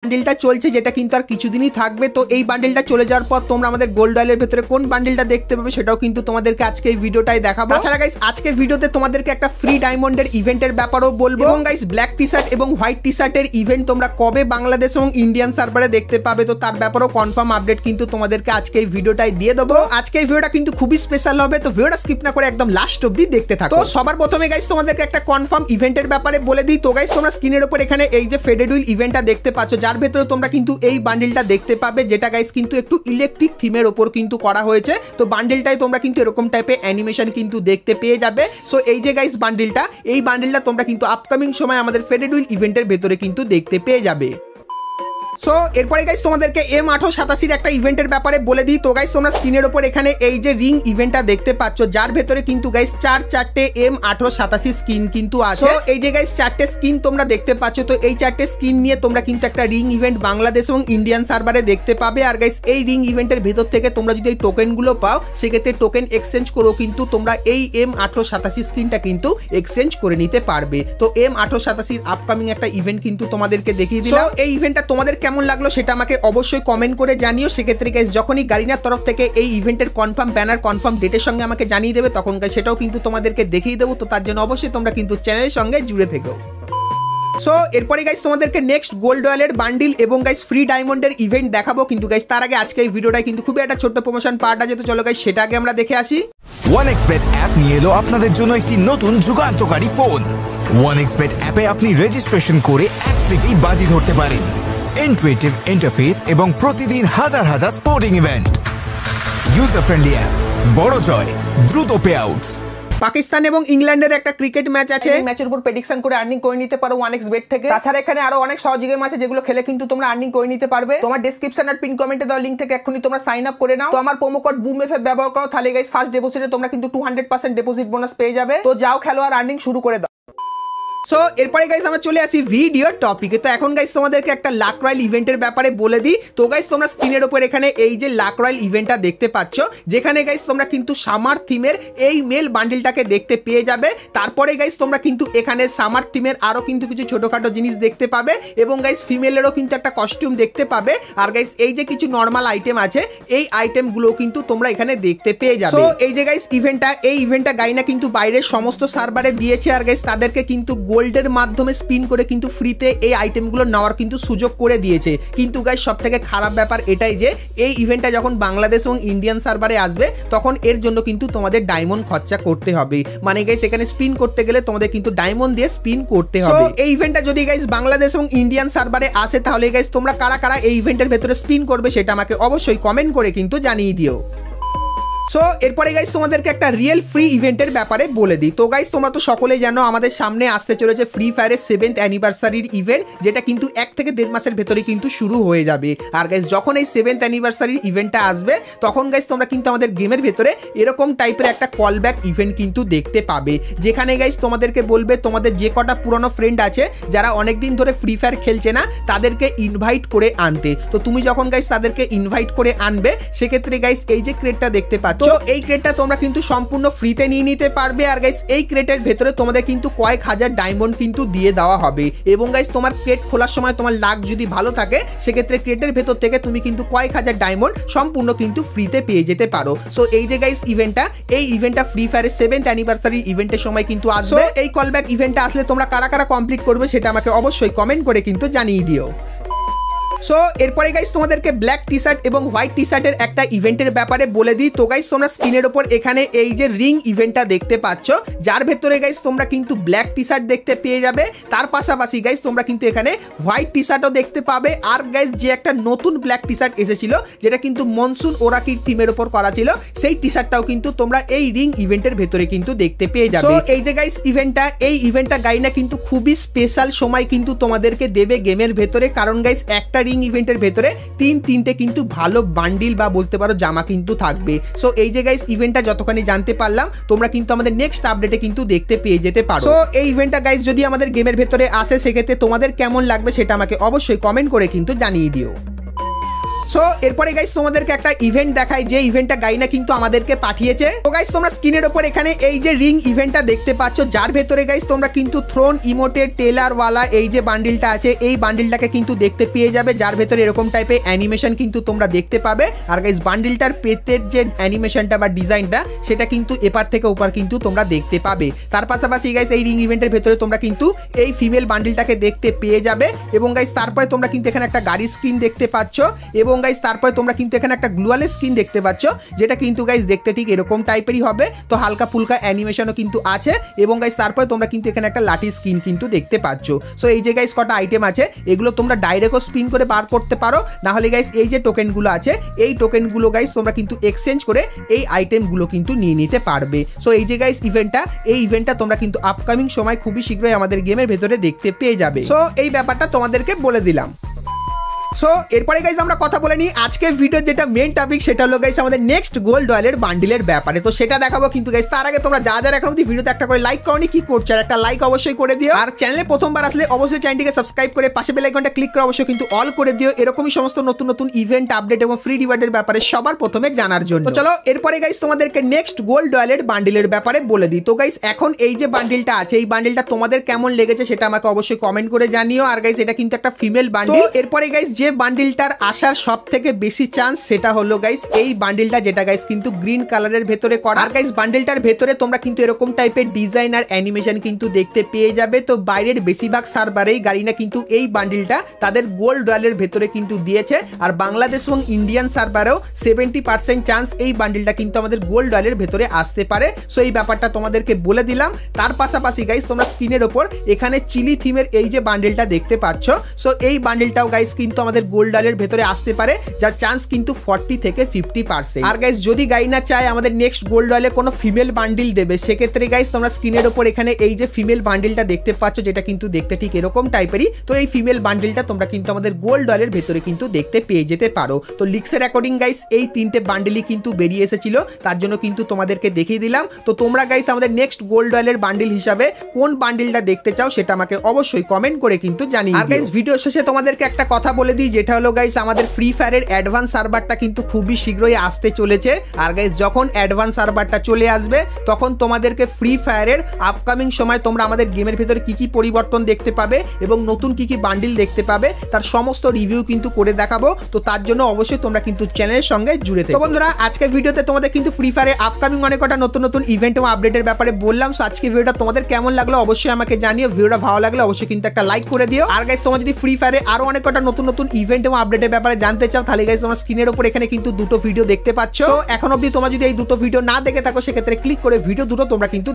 বান্ডেলটা চলছে যেটা কিন্তু আর কিছুদিনই থাকবে। তো এই বান্ডেলটা চলে যাওয়ার পর তোমরা আমাদের গোল্ড রয়্যালের ভেতরে কোন বান্ডেলটা দেখতে পাবে সেটাও কিন্তু তোমাদেরকে আজকে এই ভিডিওটাই দেখাবো। তাছাড়া গাইস আজকের ভিডিওতে তোমাদেরকে একটা ফ্রি ডায়মন্ডের ইভেন্টের ব্যাপারও বলবো, এবং গাইস ব্ল্যাক টি শার্ট এবং হোয়াইট টি শার্টের ইভেন্ট তোমরা কবে বাংলাদেশ এবং ইন্ডিয়ান সার্ভারে দেখতে পাবে তো তার ব্যাপারেও কনফার্ম আপডেট কিন্তু তোমাদেরকে আজকে এই ভিডিওটাই দিয়ে দেবো। আজকে এই ভিডিওটা কিন্তু খুবই স্পেশাল হবে, তো ভিডিওটা স্কিপ না করে একদম লাস্ট অবধি দেখতে থাকো। তো সবার প্রথমে গাইস তোমাদেরকে একটা কনফার্ম ইভেন্টের ব্যাপারে বলে দিই। তো গাইস তোমরা স্ক্রিনের উপর এখানে এই যে ফেডেড হুইল ইভেন্টটা দেখতে পাচ্ছ, যার ভেতরে তোমরা কিন্তু এই বান্ডেলটা দেখতে পাবে, যেটা গাইস কিন্তু একটু ইলেকট্রিক থিমের উপর কিন্তু করা হয়েছে। তো বান্ডেলটাই তোমরা কিন্তু এরকম টাইপের অ্যানিমেশন কিন্তু দেখতে পেয়ে যাবে। সো এই যে গাইস বান্ডেলটা, এই বান্ডেলটা তোমরা কিন্তু আপকামিং সময় আমাদের ফেডেড হুইল ইভেন্টের ভেতরে কিন্তু দেখতে পেয়ে যাবে। সো এরপরে গাইস তোমাদেরকে M887 একটা ইভেন্টের ব্যাপারে বলে দিই। তো গাইস তোমরা স্ক্রিনের উপর এখানে এই যে রিং ইভেন্টটা দেখতে পাচ্ছ, যার ভেতরে কিন্তু গাইস চারটে M887 স্কিন কিন্তু আছে। এই যে গাইস চারটে স্কিন তোমরা দেখতে পাচ্ছ, তো এই চারটে স্কিন নিয়ে তোমরা কিন্তু একটা রিং ইভেন্ট বাংলাদেশ এবং ইন্ডিয়ান সার্ভারে দেখতে পাবে। আর গাইস এই রিং ইভেন্টের ভেতর থেকে তোমরা যদি এই টোকেনগুলো পাও, সেক্ষেত্রে টোকেন এক্সচেঞ্জ করেও কিন্তু তোমরা এই M887 স্কিনটা কিন্তু এক্সচেঞ্জ করে নিতে পারবে। তো M887 আপকামিং একটা ইভেন্ট কিন্তু তোমাদেরকে দেখিয়ে দিলাম। এই ইভেন্টটা তোমাদের কেমন লাগলো সেটা আমাকে অবশ্যই কমেন্ট করে জানিও। সেক্ষেত্রে গাইস যখনই গারিনার তরফ থেকে এই ইভেন্টের কনফার্ম ব্যানার কনফার্ম ডেটের সঙ্গে আমাকে জানিয়ে দেবে, তখন গাইস সেটাও কিন্তু তোমাদেরকে দেখিয়ে দেবো। তো তার জন্য অবশ্যই তোমরা কিন্তু চ্যানেলের সঙ্গে জুড়ে থেকো। সো এরপরে গাইস তোমাদেরকে নেক্সট গোল্ড রয়্যালের বান্ডিল এবং গাইস ফ্রি ডায়মন্ডের ইভেন্ট দেখাবো, কিন্তু গাইস তার আগে আজকে এই ভিডিওটাই কিন্তু খুবই একটা ছোট্ট প্রমোশন পার্ট আছে। তো চলো গাইস সেটা আগে আমরা দেখে আসি। 1xbet অ্যাপ নিয়ে এলো আপনাদের জন্য একটি নতুন যুগান্তকারী ফোন। 1xbet অ্যাপে আপনি রেজিস্ট্রেশন করে এক ক্লিকেই বাজি ধরতে পারেন। ইনটুইটিভ ইন্টারফেস এবং প্রতিদিন হাজার হাজার sporting event. User friendly app, বড় জয়, দ্রুত পে আউটস। পাকিস্তান এবং ইংল্যান্ডের একটা ক্রিকেট ম্যাচ আছে, এই ম্যাচের উপর প্রেডিকশন করে আর্নিং করে নিতে পারো 1xbet থেকে। তাছাড়া এখানে আরো অনেক সহজ গেম আছে যেগুলো খেলে কিন্তু তোমরা আর্নিং করে নিতে পারবে। তোমার ডেসক্রিপশন আর পিন কমেন্টে দেওয়া লিংক থেকে এখনই তোমরা সাইন আপ করে নাও। তো আমার প্রোমো কোড BOOMFF ব্যবহার করো, তাহলে গাইস ফার্স্ট ডিপোজিটে তোমরা কিন্তু 200% ডিপোজিট বোনাস পেয়ে যাবে। তো যাও খেলো আর আর্নিং শুরু করে দাও। সো এরপরে গাইস আমরা চলে আসি ভিডিও টপিকে। তো এখন গাইস তোমাদেরকে একটা লাক রয়্যাল ইভেন্টের ব্যাপারে বলে দিই। তো গাইস তোমরা স্ক্রিনের উপর এখানে এই যে লাক রয়্যাল ইভেন্টটা দেখতে পাচ্ছ, যেখানে গাইস তোমরা কিন্তু সামার থিমের এই মেল বান্ডেলটাকে দেখতে পেয়ে যাবে। তারপরে গাইস তোমরা কিন্তু এখানে সামার থিমের আরো কিন্তু কিছু ছোটখাটো জিনিস দেখতে পাবে, এবং গাইস ফিমেলেরও কিন্তু একটা কস্টিউম দেখতে পাবে। আর গাইস এই যে কিছু নর্মাল আইটেম আছে, এই আইটেমগুলো কিন্তু তোমরা এখানে দেখতে পেয়ে যাবে। সো এই যে গাইস এই ইভেন্টটা গাইনা কিন্তু বাইরের সমস্ত সার্ভারে দিয়েছে। আর গাইস তাদেরকে কিন্তু গোল্ডের মাধ্যমে স্পিন করে কিন্তু ফ্রিতে এই আইটেমগুলো নেওয়ার কিন্তু সুযোগ করে দিয়েছে। কিন্তু গাইস সব থেকে খারাপ ব্যাপার এটাই যে এই ইভেন্টটা যখন বাংলাদেশ এবং ইন্ডিয়ান সার্ভারে আসবে, তখন এর জন্য কিন্তু তোমাদের ডায়মন্ড খরচা করতে হবে। মানে গাইস এখানে স্পিন করতে গেলে তোমাদের কিন্তু ডায়মন্ড দিয়ে স্পিন করতে হবে। এই ইভেন্টটা যদি গাইস বাংলাদেশ এবং ইন্ডিয়ান সার্ভারে আসে, তাহলে গাইস তোমরা কারা কারা এই ইভেন্টের ভেতরে স্পিন করবে সেটা আমাকে অবশ্যই কমেন্ট করে কিন্তু জানিয়ে দিও। সো এরপরে গাইস তোমাদেরকে একটা রিয়েল ফ্রি ইভেন্টের ব্যাপারে বলে দিই। তো গাইস তোমরা তো সকলেই জানো আমাদের সামনে আসতে চলেছে ফ্রি ফায়ারের 7th অ্যানিভার্সারির ইভেন্ট, যেটা কিন্তু 1 থেকে 1.5 মাসের ভেতরে কিন্তু শুরু হয়ে যাবে। আর গাইস যখন এই 7th অ্যানিভার্সারির ইভেন্টটা আসবে, তখন গাইস তোমরা কিন্তু আমাদের গেমের ভেতরে এরকম টাইপের একটা কল ব্যাক ইভেন্ট কিন্তু দেখতে পাবে, যেখানে গাইস তোমাদেরকে বলবে তোমাদের যে কটা পুরনো ফ্রেন্ড আছে যারা অনেকদিন ধরে ফ্রি ফায়ার খেলছে না, তাদেরকে ইনভাইট করে আনতে। তো তুমি যখন গাইস তাদেরকে ইনভাইট করে আনবে, সেক্ষেত্রে গাইস এই যে ক্রেটটা দেখতে পাচ্ছ, তো এই ক্রেটটা তোমরা কিন্তু সম্পূর্ণ ফ্রিতে নিয়ে নিতে পারবে। আর গাইস এই ক্রেটের ভেতরে তোমাদের কিন্তু কয়েক হাজার ডায়মন্ড কিন্তু দিয়ে দেওয়া হবে, এবং গাইস তোমার ক্রেট খোলার সময় তোমার লাক যদি ভালো থাকে, সেক্ষেত্রে ক্রেটের ভেতর থেকে তুমি কিন্তু কয়েক হাজার ডায়মন্ড সম্পূর্ণ কিন্তু ফ্রিতে পেয়ে যেতে পারো। সো এই যে গাইস এই ইভেন্টটা ফ্রি ফায়ারের 7th অ্যানিভার্সারি ইভেন্টের সময় কিন্তু আসবে। এই কলব্যাক ইভেন্টটা আসলে তোমরা কারা কারা কমপ্লিট করবে সেটা আমাকে অবশ্যই কমেন্ট করে কিন্তু জানিয়ে দিও। সো এরপরে গাইস তোমাদেরকে ব্ল্যাক টি শার্ট এবং হোয়াইট টি শার্টের একটা ইভেন্টের ব্যাপারে বলে দিই। তো গাইস তোমরা স্ক্রিনের উপর এখানে এই যে রিং ইভেন্টটা দেখতে পাচ্ছ, যার ভেতরে গাইস তোমরা কিন্তু ব্ল্যাক টি শার্ট দেখতে পেয়ে যাবে। তার পাশাপাশি গাইস তোমরা কিন্তু এখানে হোয়াইট টি শার্টও দেখতে পাবে। আর গাইস যে একটা নতুন ব্ল্যাক টি শার্ট এসেছিল, যেটা কিন্তু মনসুন ওরাকির থিমের উপর করা ছিল, সেই টি শার্টটাও কিন্তু তোমরা এই রিং ইভেন্টের ভেতরে কিন্তু দেখতে পেয়ে যাবে। তো এই যে গাইস এই ইভেন্টটা গাইনা কিন্তু খুবই স্পেশাল সময় কিন্তু তোমাদেরকে দেবে গেমের ভেতরে, কারণ গাইস একটা রিং ইভেন্টের ভেতরে তিনটে কিন্তু ভালো বান্ডিল বা বলতে পারো জামা কিন্তু থাকবে। সো এই যে গাইস ইভেন্টটা যতখানি জানতে পারলাম, তোমরা কিন্তু আমাদের নেক্সট আপডেটে কিন্তু দেখতে পেয়ে যেতে পারো। সো এই ইভেন্টটা গাইস যদি আমাদের গেমের ভেতরে আসে, সেক্ষেত্রে তোমাদের কেমন লাগবে সেটা আমাকে অবশ্যই কমেন্ট করে কিন্তু জানিয়ে দিও। সো এরপরে গাইস তোমাদেরকে একটা ইভেন্ট দেখাই, যে ইভেন্টটা গাইনা কিন্তু আমাদেরকে পাঠিয়েছে। তো গাইস তোমরা স্ক্রিনের উপর এখানে এই যে রিং ইভেন্টটা দেখতে পাচ্ছ, যার ভেতরে গাইস তোমরা কিন্তু থ্রোন ইমোটের টেলার ওয়ালা এই যে বান্ডিলটা আছে, এই বান্ডিলটাকে কিন্তু দেখতে পেয়ে যাবে, যার ভেতরে এরকম টাইপের অ্যানিমেশন কিন্তু তোমরা দেখতে পাবে। আর গাইস বান্ডিলটার পেটের যে অ্যানিমেশনটা বা ডিজাইনটা সেটা কিন্তু এপার থেকে ওপার কিন্তু তোমরা দেখতে পাবে। তার পাশাপাশি গাইস এই রিং ইভেন্টের ভেতরে তোমরা কিন্তু এই ফিমেল বান্ডিলটাকে দেখতে পেয়ে যাবে। এবং গাইস তারপরে তোমরা কিন্তু এখানে একটা গাড়ির স্ক্রিন দেখতে পাচ্ছ, এবং গাইস তারপরে তোমরা কিন্তু এখানে একটা গ্লুয়ালের স্ক্রিন দেখতে পাচ্ছ, যেটা কিন্তু গাইস দেখতে ঠিক এরকম টাইপেরই হবে। তো হালকা ফুলকা অ্যানিমেশনও কিন্তু আছে। এবং গাইস তারপরে তোমরা কিন্তু এখানে একটা লাঠি স্ক্রিন কিন্তু দেখতে পাচ্ছ। সো এই যে গাইস কটা আইটেম আছে, এগুলো তোমরা ডাইরেক্টও স্পিন করে বার করতে পারো, না হলে গাইস এই যে টোকেনগুলো আছে, এই টোকেনগুলো গাইস তোমরা কিন্তু এক্সচেঞ্জ করে এই আইটেমগুলো কিন্তু নিয়ে নিতে পারবে। সো এই যে গাইস এই ইভেন্টটা তোমরা কিন্তু আপকামিং সময় খুবই শীঘ্রই আমাদের গেমের ভেতরে দেখতে পেয়ে যাবে। সো এই ব্যাপারটা তোমাদেরকে বলে দিলাম। সো এরপরে গাইস আমরা কথা বলে নিই আজকের ভিডিওর যেটা মেন টপিক, সেটা হলো গাইস আমাদের নেক্সট গোল্ড রয়্যালের বান্ডিলের ব্যাপারে। তো সেটা দেখাবো, কিন্তু গাইস তার আগে তোমরা যা এখন অবধি ভিডিওতে একটা করে লাইক করনি, কি করছো, আর একটা লাইক অবশ্যই করে দিও। আর চ্যানেলে প্রথমবার আসলে অবশ্যই চ্যানেলটিকে সাবস্ক্রাইব করে পাশে বেল আইকনটা ক্লিক করে অবশ্যই কিন্তু অল করে দিও, এরকমই সমস্ত নতুন নতুন ইভেন্ট আপডেট এবং ফ্রি রিওয়ার্ডের ব্যাপারে সবার প্রথমে জানার জন্য। তো চলো এরপরে গাইস তোমাদেরকে নেক্সট গোল্ড রয়্যালের বান্ডিলের ব্যাপারে বলে দিই। তো গাইস এখন এই যে বান্ডিলটা আছে, এই বান্ডিলটা তোমাদের কেমন লেগেছে সেটা আমাকে অবশ্যই কমেন্ট করে জানিও। আর গাইস এটা কিন্তু একটা ফিমেল বান্ডিল। এরপরে গাইস যে বান্ডিলটার আসার সব থেকে বেশি চান্স সেটা হলো গাইস এই বান্ডিলটা, যেটা গাইস কিন্তু গ্রিন কালারের ভেতরে করা। আর গাইস বান্ডিলটার ভেতরে তোমরা কিন্তু এরকম টাইপের ডিজাইন আর অ্যানিমেশন কিন্তু দেখতে পেয়ে যাবে। তো বাইরের বেশিরভাগ সার্ভারেই গাড়িনা কিন্তু এই বান্ডিলটা তাদের গোল্ড রয়্যালের ভেতরে কিন্তু দিয়েছে। আর বাংলাদেশ এবং ইন্ডিয়ান সার্ভারেও 70% চান্স এই বান্ডিলটা কিন্তু আমাদের গোল্ড রয়্যালের ভেতরে আসতে পারে। সো এই ব্যাপারটা তোমাদেরকে বলে দিলাম। তার পাশাপাশি গাইস তোমরা স্ক্রিনের ওপর এখানে চিলি থিমের এই যে বান্ডিলটা দেখতে পাচ্ছ, সো এই বান্ডিলটাও গাইস কিন্তু আমাদের গোল্ড রয়্যালের ভেতরে আসতে পারে, যার চান্স কিন্তু 40 থেকে 50%। আর গাইস যদি গাইনা চায় আমাদের নেক্সট গোল্ড রয়্যালে কোনো ফিমেল বান্ডিল দেবে, সেক্ষেত্রে গাইস তোমরা স্ক্রিনের ওপর এখানে এই যে ফিমেল বান্ডিলটা দেখতে পাচ্ছ, যেটা কিন্তু দেখতে ঠিক এরকম টাইপেরই। তো এই ফিমেল বান্ডিলটা তোমরা কিন্তু আমাদের গোল্ড রয়্যালের ভেতরে কিন্তু দেখতে পেয়ে যেতে পারো। তো লিক্সের অ্যাকর্ডিং গাইস এই তিনটে বান্ডিলই কিন্তু বেরিয়ে এসেছিল, তার জন্য কিন্তু তোমাদেরকে দেখিয়ে দিলাম। তো তোমরা গাইস আমাদের নেক্সট গোল্ড রয়্যালের বান্ডিল হিসাবে কোন বান্ডিলটা দেখতে চাও সেটা আমাকে অবশ্যই কমেন্ট করে কিন্তু জানিয়ে দিও। আর গাইস ভিডিও শেষে তোমাদেরকে একটা কথা বলে দিই, যেটা হলো গাইস আমাদের ফ্রি ফায়ারের অ্যাডভান্স সার্ভারটা কিন্তু খুবই শীঘ্রই আসতে চলেছে। আর গাইস যখন অ্যাডভান্স সার্ভারটা চলে আসবে তখন তোমাদেরকে ফ্রি ফায়ারের আপকামিং সময় তোমরা আমাদের গেমের ভিতরে কি কি পরিবর্তন দেখতে পাবে এবং নতুন কি কি বান্ডিল দেখতে পাবে তার সমস্ত রিভিউ কিন্তু করে দেখাবো। তো তার জন্য অবশ্যই তোমরা কিন্তু চ্যানেলের সঙ্গে জুড়ে থেকো। তো বন্ধুরা আজকের ভিডিওতে তোমাদের কিন্তু ফ্রি ফায়ারে আপকামিং অনেক কটা নতুন নতুন ইভেন্ট এবং আপডেটের ব্যাপারে বললাম। সো আজকের ভিডিওটা তোমাদের কেমন লাগলো অবশ্যই আমাকে জানিও। ভিডিওটা ভালো লাগলে অবশ্যই কিন্তু একটা লাইক করে দিও। আর গাইস তোমরা যদি ফ্রি ফায়ারে আরো অনেক কটা নতুন নতুন ইভেন্ট এবং আপডেটের ব্যাপারে জানতে চাও, তাহলে গাইস তোমরা স্ক্রিনের উপর এখানে কিন্তু দুটো ভিডিও দেখতে পাচ্ছ। এখন অবধি তোমরা যদি এই দুটো ভিডিও না দেখে থাকো, সেক্ষেত্রে ক্লিক করে ভিডিও দুটো তোমরা কিন্তু